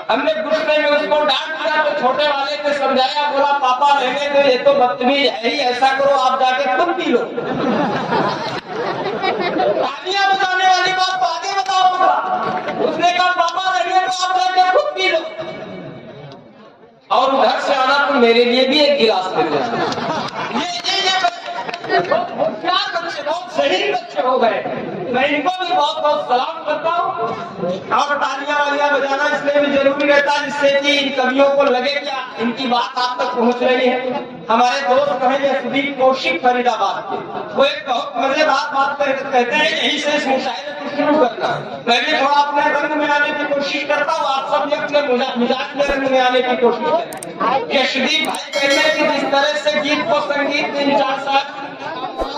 हमने गुस्से में उसको डांट दिया तो छोटे वाले ने समझाया, बोला पापा रहने दो, ये तो बदतमीज है ही, ऐसा करो आप जाके खुद पी लो। तालियां बजाने वाली बात तो आगे बताऊंगा। उसने कहा पापा रहने दो, आप जाके खुद पी लो, और उधर से आना तो मेरे लिए भी एक गिलास ले लेना। ये होशियार बच्चे, बहुत सही बच्चे हो गए। मैं इनको भी बहुत बहुत सलाम करता हूँ। और तालियां वालियां बजाना इसलिए भी जरूरी रहता है जिससे कि इन कवियों को लगे क्या इनकी बात आप तक पहुंच रही है। हमारे दोस्त कहेंगे सुदीप कौशिक फरीदाबाद के, वो एक बहुत मजेदार बात कहते हैं, यही से इस मुशायरे को शुरू करना। मैं भी थोड़ा अपने रंग में आने की कोशिश करता हूँ, आप सब भी अपने मिजाज में रंग में आने की कोशिश करें। सुदीप भाई कहते हैं कि जिस तरह से गीत को संगीत 3-4 साल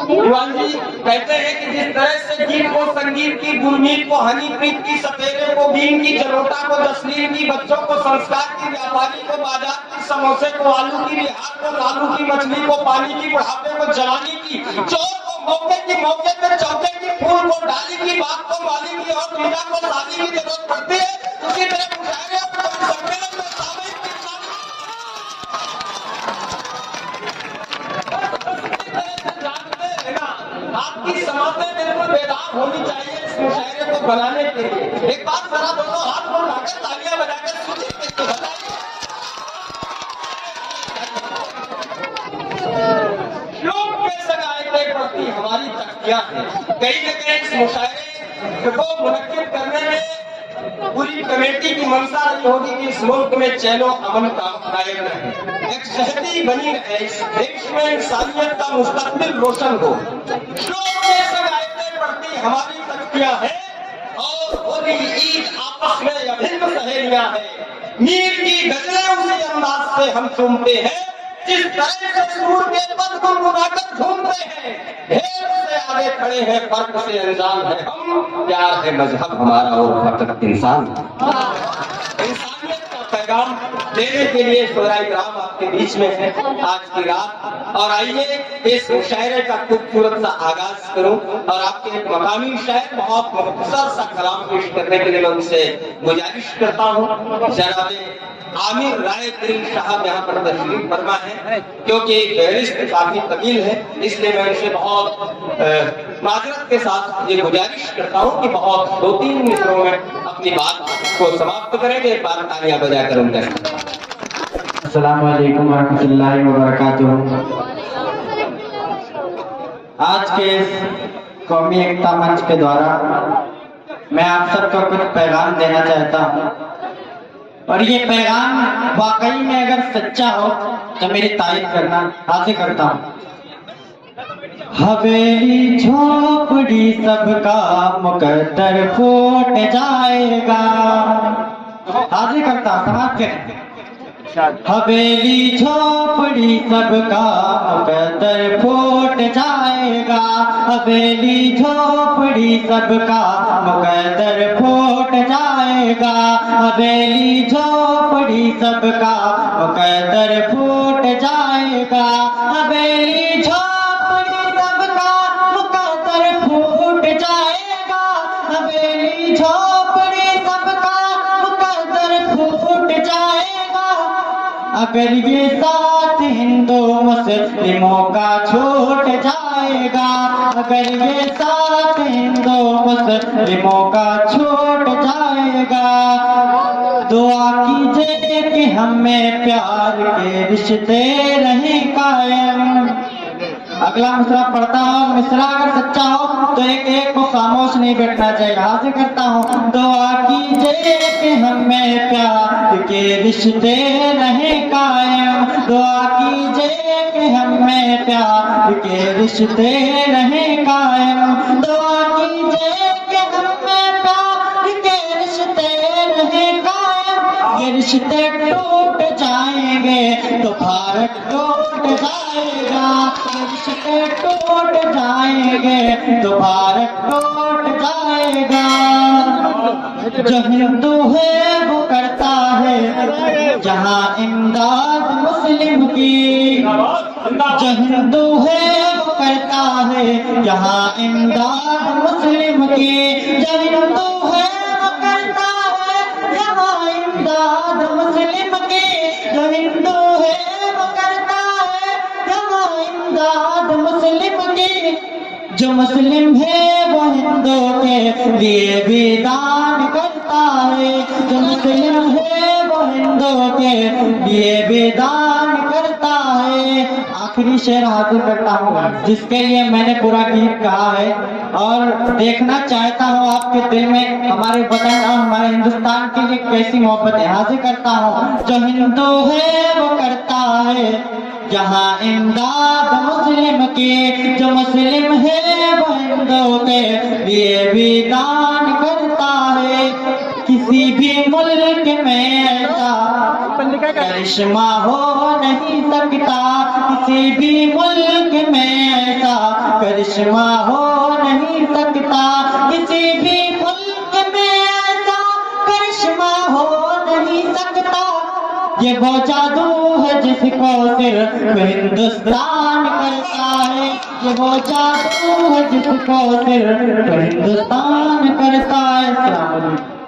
युवान जी कहते हैं कि जिस तरह से गीत को संगीत की, गुरमीत को हनीप्रीत की, सपेरे को बीन की, जलोटा को जसलीन की, बच्चों को संस्कार की, व्यापारी को बाजार की, समोसे को आलू की, बिहार को लालू की, मछली को पानी की, बुढ़ापे को जवानी की, चोर को मौके की, मौके पे चौके की, फूल को डाली की, बात को माली की, और मीरा को शादी की जरूरत पड़ती है। उसी तरह मुशायरे और सम्मेलन में सामयिक आपकी समाजें बिल्कुल बेदाग होनी चाहिए इस मुशायरे को बनाने के लिए। एक बार जरा दोनों हाथ को उठाकर तालियां बजाकर सुदीप को बताइए। श्लोक के संग आयतें पढ़ती हमारी तख्तियां हैं। कई जगह इस मुशायरे को मुनक्किद करने में पूरी कमेटी की मंशा रही होगी कि इस मुल्क में चैनो अमन का कायम रहे, एक शहरी बनी रहे, इस देश में इंसानियत का मुस्तकबिल रोशन हो। श्लोक के संग आयतें पढ़ती हमारी तख्तियां हैं, और होली ईद आपस में अभिन्न सहेलियां हैं। मीर की गजलें उसी अंदाज से हम सुनते हैं जिस तरह से सूर के पद को गुनगुनाकर झूमते हैं। ढेर से आगे खड़े हैं, फर्क से अनजान है हम, प्यार है मजहब हमारा और फकत इंसान। इंसानियत का पैगाम देने के लिए शोराए किराम आपके बीच में है आज की रात। और आइए इस मुशायरे का खूबसूरत सा आगाज करूं, और आपके एक मकामी शायर बहुत मुख्तसर सा कलाम पेश करने के लिए मैं उनसे गुजारिश करता हूं। जनाब आमिर राय दिल साहब यहाँ पर तशरीफ फरमा है, क्योंकि फहरिस्त काफी तवील है, इसलिए मैं उनसे बहुत माजरत के साथ ये गुजारिश करता हूँ कि बहुत 2-3 मिनटों में अपनी बात को समाप्त करेंगे। एक बार तालियां बजाकर उनका अस्सलाम वालेकुम रहमतुल्लाहि व बरकातुहू। आज के इस कौमी एकता मंच के द्वारा मैं आप सबको कुछ पैगाम देना चाहता हूँ, और ये पैगाम वाकई में अगर सच्चा हो तो मेरी तारीफ करना हासिल करता हूँ। हवेली झोपड़ी सबका मुकद्दर फूट जाएगा, हासिल करता हूँ, समाप्त करें। हवेली झोपड़ी सबका मुकद्दर फूट जाएगा, हवेली झोपड़ी सबका मुकद्दर फूट जाएगा, हवेली झोपड़ी सबका मुकद्दर फूट जाएगा, हवेली झोपड़ी सबका मुकद्दर फूट जाएगा, हवेली झोपड़ी सबका मुकद्दर फूट जाएगा। अगर ये साथ हिंदू मुस्लिमों का छूट जाएगा, अगर ये साथ हिंदू मुस्लिमों का छूट जाएगा, दुआ कीजिए कि हमें प्यार के रिश्ते रहें कायम। अगला मिसरा पढ़ता हूँ, मिसरा अगर सच्चा हो तो एक को खामोश नहीं बैठना चाहिए। हासिल करता हूँ, दुआ कीजिए कि हमें प्यार के रिश्ते रहें कायम, दुआ कीजिए कि हमें प्यार के रिश्ते रहें कायम, दुआ कीजिए कि हमें प्यार के रिश्ते रहें कायम। ये रिश्ते टूट जाएंगे तो भारत टूट जाएगा, रिश्ते टूट जाएंगे तो भारत टूट जाएगा। जो हिंदू है वो करता है जहाँ इमदाद मुस्लिम की, जो हिंदू है वो करता है जहाँ इमदाद मुस्लिम की, जो हिंदू है वो करता है जहाँ इमदाद मुस्लिम की, जो हिंदू है वो करता है जहाँ इमदाद मुस्लिम की। जो मुस्लिम है वो हिंदू के लिए भी दान करता है, जो मुस्लिम है वो हिंदू के लिए भी दान करता है। आखिरी शेर हासिल करता हूँ जिसके लिए मैंने पूरा गीत कहा है और देखना चाहता हूँ आपके दिल में हमारे वतन और हमारे हिंदुस्तान के लिए कैसी मोहब्बत है। हासिल करता हूँ। जो हिंदू है वो करता है जहाँ इमदाद मुस्लिम की, जो मुस्लिम है वो हिंदू के लिए भी दान करता है। किसी भी मुल्क में ऐसा करिश्मा हो नहीं सकता, किसी भी मुल्क में ऐसा करिश्मा हो नहीं सकता, किसी भी मुल्क में ऐसा करिश्मा हो नहीं सकता। ये वो जादू है जिसको सिर्फ हिंदुस्तान करता है, ये वो जादू है जिसको सिर्फ हिंदुस्तान करता है।